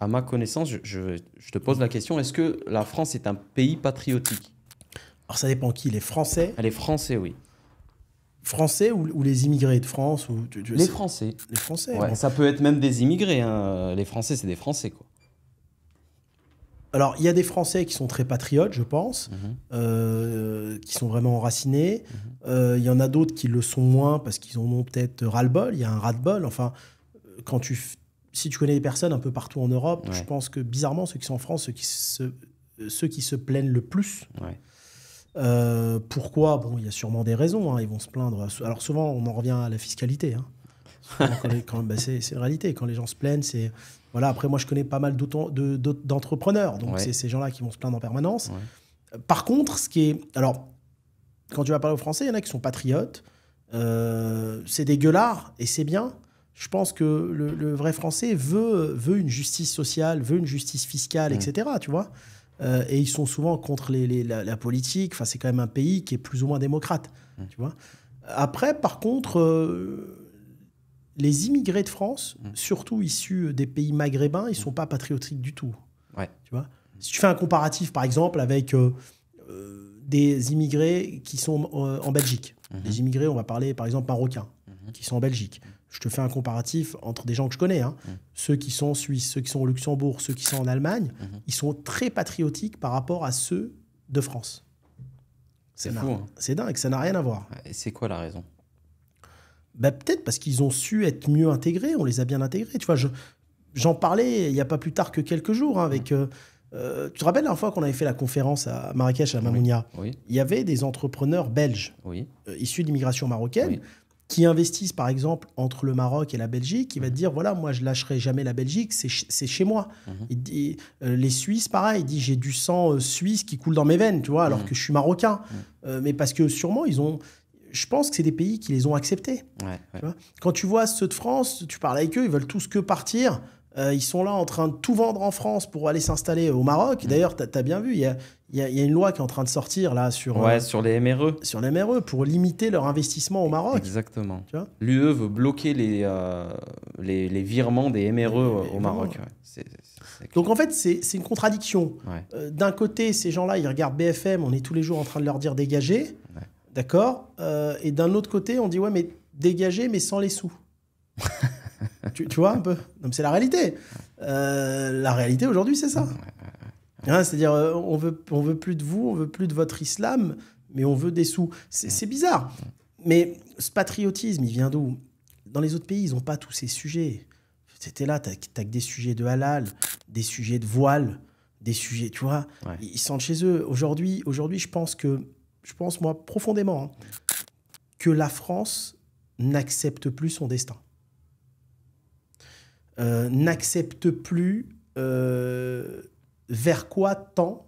À ma connaissance, je te pose la question, est-ce que la France est un pays patriotique? Alors ça dépend qui, les Français? Les Français, oui. Français ou les immigrés de France ou, Les Français. Les Français, ouais, bon. Ça peut être même des immigrés. Hein. Les Français, c'est des Français, quoi. Alors, il y a des Français qui sont très patriotes, je pense, qui sont vraiment enracinés. Il y en a d'autres qui le sont moins parce qu'ils en ont peut-être ras-le-bol. Il y a un ras-le-bol. Enfin, si tu connais des personnes un peu partout en Europe, je pense que bizarrement, ceux qui sont en France, ceux qui se plaignent le plus. Pourquoi? Bon, il y a sûrement des raisons. Hein. Ils vont se plaindre. Alors souvent, on en revient à la fiscalité. Hein. C'est une réalité. Quand les gens se plaignent, c'est... Voilà, après, moi, je connais pas mal d'entrepreneurs. Donc, c'est ces gens-là qui vont se plaindre en permanence. Par contre, ce qui est... Alors, quand tu vas parler aux Français, il y en a qui sont patriotes. C'est des gueulards et c'est bien. Je pense que le vrai Français veut une justice sociale, veut une justice fiscale, etc. Tu vois, et ils sont souvent contre la politique. Enfin, c'est quand même un pays qui est plus ou moins démocrate. Tu vois. Après, par contre... les immigrés de France, surtout issus des pays maghrébins, ils ne sont pas patriotiques du tout. Tu vois, si tu fais un comparatif, par exemple, avec des immigrés qui sont en Belgique, des immigrés, on va parler par exemple marocains, qui sont en Belgique. Je te fais un comparatif entre des gens que je connais, hein. Ceux qui sont en Suisse, ceux qui sont au Luxembourg, ceux qui sont en Allemagne, ils sont très patriotiques par rapport à ceux de France. C'est fou. Hein. C'est dingue, ça n'a rien à voir. Et c'est quoi la raison? Bah, peut-être parce qu'ils ont su être mieux intégrés, on les a bien intégrés. Tu vois, j'en parlais il n'y a pas plus tard que quelques jours hein, avec... tu te rappelles la fois qu'on avait fait la conférence à Marrakech, à Mamounia? Il y avait des entrepreneurs belges issus d'immigration marocaine qui investissent, par exemple, entre le Maroc et la Belgique. Il va te dire, voilà, moi, je lâcherai jamais la Belgique, c'est chez moi. Il dit, les Suisses, pareil, il dit, j'ai du sang suisse qui coule dans mes veines, tu vois, alors que je suis marocain. Mais parce que sûrement, ils ont... Je pense que c'est des pays qui les ont acceptés. Tu vois, quand tu vois ceux de France, tu parles avec eux, ils veulent tous que partir. Ils sont là en train de tout vendre en France pour aller s'installer au Maroc. D'ailleurs, tu as bien vu, il y a une loi qui est en train de sortir là, sur les MRE. Sur les MRE, pour limiter leur investissement au Maroc. Exactement. L'UE veut bloquer les virements des MRE au Maroc. Donc en fait, c'est une contradiction. D'un côté, ces gens-là, ils regardent BFM, on est tous les jours en train de leur dire dégager. D'accord, et d'un autre côté, on dit ouais, mais dégager, mais sans les sous. tu vois un peu? C'est la réalité. La réalité aujourd'hui, c'est ça. C'est-à-dire, on veut plus de vous, on veut plus de votre islam, mais on veut des sous. C'est bizarre. Mais ce patriotisme, il vient d'où? Dans les autres pays, ils n'ont pas tous ces sujets. C'était là, t'as que des sujets de halal, des sujets de voile, des sujets, tu vois. Ils sentent chez eux. Aujourd'hui, je pense, moi, profondément, que la France n'accepte plus son destin. N'accepte plus vers quoi tend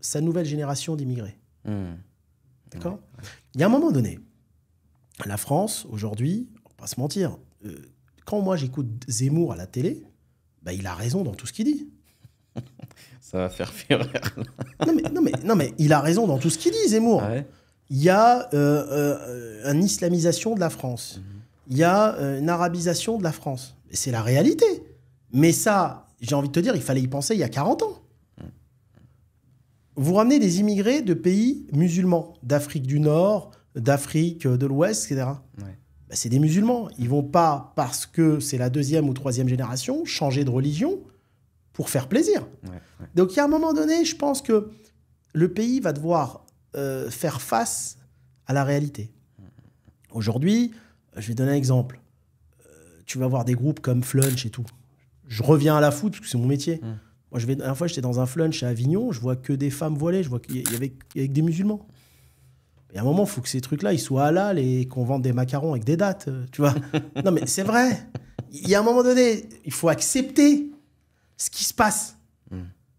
sa nouvelle génération d'immigrés. D'accord ? Il y a un moment donné, la France, aujourd'hui, on va pas se mentir, quand moi j'écoute Zemmour à la télé, bah, il a raison dans tout ce qu'il dit. Ça va faire fureur. non, mais il a raison dans tout ce qu'il dit, Zemmour. Il y a une islamisation de la France. Il y a une arabisation de la France. Et c'est la réalité. Mais ça, j'ai envie de te dire, il fallait y penser il y a 40 ans. Vous ramenez des immigrés de pays musulmans, d'Afrique du Nord, d'Afrique de l'Ouest, etc. Bah, c'est des musulmans. Ils ne vont pas, parce que c'est la 2e ou 3e génération, changer de religion pour faire plaisir. Donc, il y a un moment donné, je pense que le pays va devoir faire face à la réalité. Aujourd'hui, je vais donner un exemple. Tu vas voir des groupes comme Flunch et tout. Je reviens à la foot, parce que c'est mon métier. Moi, la dernière fois, j'étais dans un Flunch à Avignon, je vois que des femmes voilées, je vois qu'il y avait des musulmans. Et à un moment, il faut que ces trucs-là, ils soient halal et qu'on vende des macarons avec des dates, tu vois. Non, mais c'est vrai. Il y a un moment donné, il faut accepter ce qui se passe.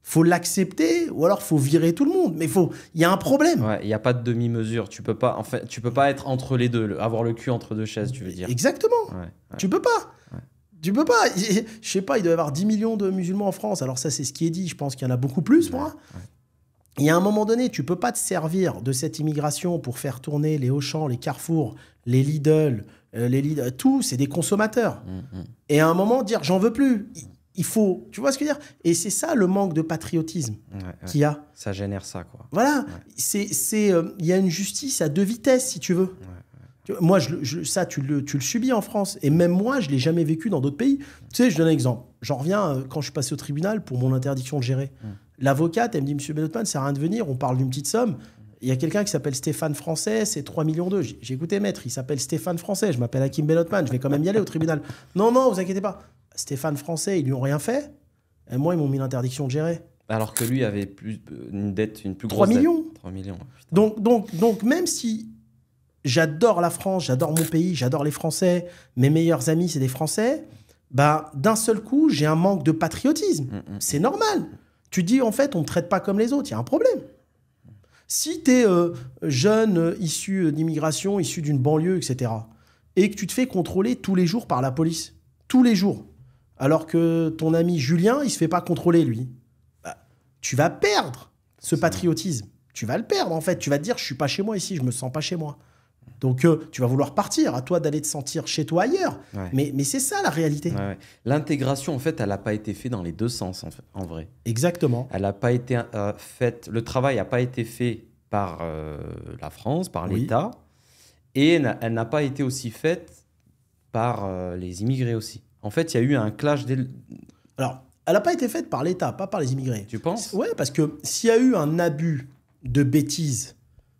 Faut l'accepter, ou alors faut virer tout le monde. Mais il y a un problème. Il n'y a pas de demi-mesure. Tu peux pas être entre les deux, avoir le cul entre deux chaises, tu veux dire. Exactement. Tu peux pas. Tu peux pas. Je sais pas, il doit y avoir 10 millions de musulmans en France. Alors ça, c'est ce qui est dit. Je pense qu'il y en a beaucoup plus, moi. Il y a un moment donné, tu peux pas te servir de cette immigration pour faire tourner les Auchan, les Carrefour, les Lidl, tout, c'est des consommateurs. Et à un moment, dire j'en veux plus. il faut... Tu vois ce que je veux dire? Et c'est ça le manque de patriotisme qu'il y a. Ça génère ça, quoi. Voilà. Il y a une justice à deux vitesses, si tu veux. Moi, ça, tu le subis en France. Et même moi, je ne l'ai jamais vécu dans d'autres pays. Tu sais, je donne un exemple. J'en reviens quand je suis passé au tribunal pour mon interdiction de gérer. L'avocate, elle me dit, Monsieur Bellotman, ça sert à rien de venir, on parle d'une petite somme. Il y a quelqu'un qui s'appelle Stéphane Français, c'est 3,2 millions. J'ai écouté, maître, il s'appelle Stéphane Français. Je m'appelle Hakim Bellotman, je vais quand même y aller au tribunal. Non, vous inquiétez pas. Stéphane Français, ils lui ont rien fait. Et moi, ils m'ont mis l'interdiction de gérer. Alors que lui avait une plus grosse 3 millions. Dette. 3 millions. Donc, même si j'adore la France, j'adore mon pays, j'adore les Français, mes meilleurs amis, c'est des Français, bah, d'un seul coup, j'ai un manque de patriotisme. C'est normal. Tu dis, en fait, on ne me traite pas comme les autres, il y a un problème. Si tu es jeune, issu d'immigration, issu d'une banlieue, etc., et que tu te fais contrôler tous les jours par la police, tous les jours, alors que ton ami Julien, il ne se fait pas contrôler, lui, bah, tu vas perdre ce patriotisme. Tu vas le perdre, en fait. Tu vas te dire, je ne suis pas chez moi ici, je ne me sens pas chez moi. Donc, tu vas vouloir partir. À toi d'aller te sentir chez toi ailleurs. Mais c'est ça, la réalité. L'intégration, en fait, elle n'a pas été faite dans les deux sens, en vrai. Exactement. Elle n'a pas été faite... Le travail n'a pas été fait par la France, par l'État. Et elle n'a pas été aussi faite par les immigrés aussi. En fait, il y a eu un clash... Alors, elle n'a pas été faite par l'État, pas par les immigrés. Tu penses? Oui, parce que s'il y a eu un abus de bêtises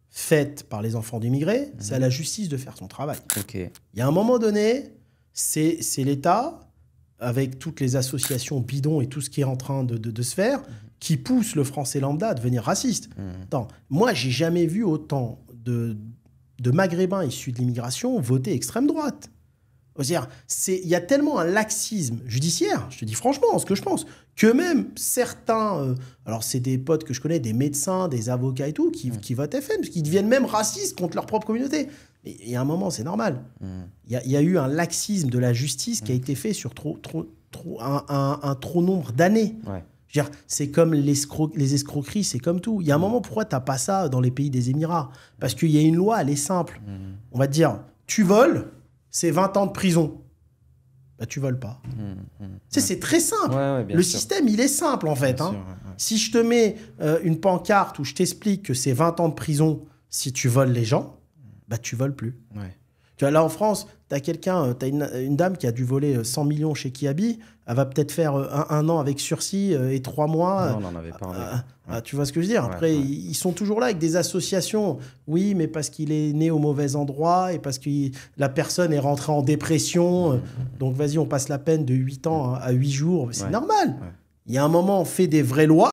faite par les enfants d'immigrés, c'est à la justice de faire son travail. Il y a un moment donné, c'est l'État, avec toutes les associations bidons et tout ce qui est en train de se faire, qui pousse le français lambda à devenir raciste. Attends, moi, j'ai jamais vu autant de maghrébins issus de l'immigration voter extrême droite. C'est-à-dire, il y a tellement un laxisme judiciaire, je te dis franchement ce que je pense, que même certains, alors c'est des potes que je connais, des médecins, des avocats et tout, qui votent FN, parce qu'ils deviennent même racistes contre leur propre communauté. Mais il y a un moment, c'est normal. Il y a eu un laxisme de la justice qui a été fait sur un trop nombre d'années. C'est comme les escroqueries, c'est comme tout. Il y a un moment, pourquoi tu n'as pas ça dans les pays des Émirats? Parce qu'il y a une loi, elle est simple. On va te dire, tu voles, c'est 20 ans de prison. Bah, tu voles pas. C'est très simple. Le système, il est simple, en fait. Si je te mets une pancarte où je t'explique que c'est 20 ans de prison si tu voles les gens, bah, tu voles plus. Tu vois, là, en France, tu as quelqu'un, tu as une dame qui a dû voler 100 millions chez Kiabi. Elle va peut-être faire un an avec sursis et 3 mois. Non, on n'en avait pas. Tu vois ce que je veux dire? Après, ils sont toujours là avec des associations. Oui, mais parce qu'il est né au mauvais endroit et parce que la personne est rentrée en dépression. Donc, vas-y, on passe la peine de 8 ans à 8 jours. C'est normal. Il y a un moment, on fait des vraies lois.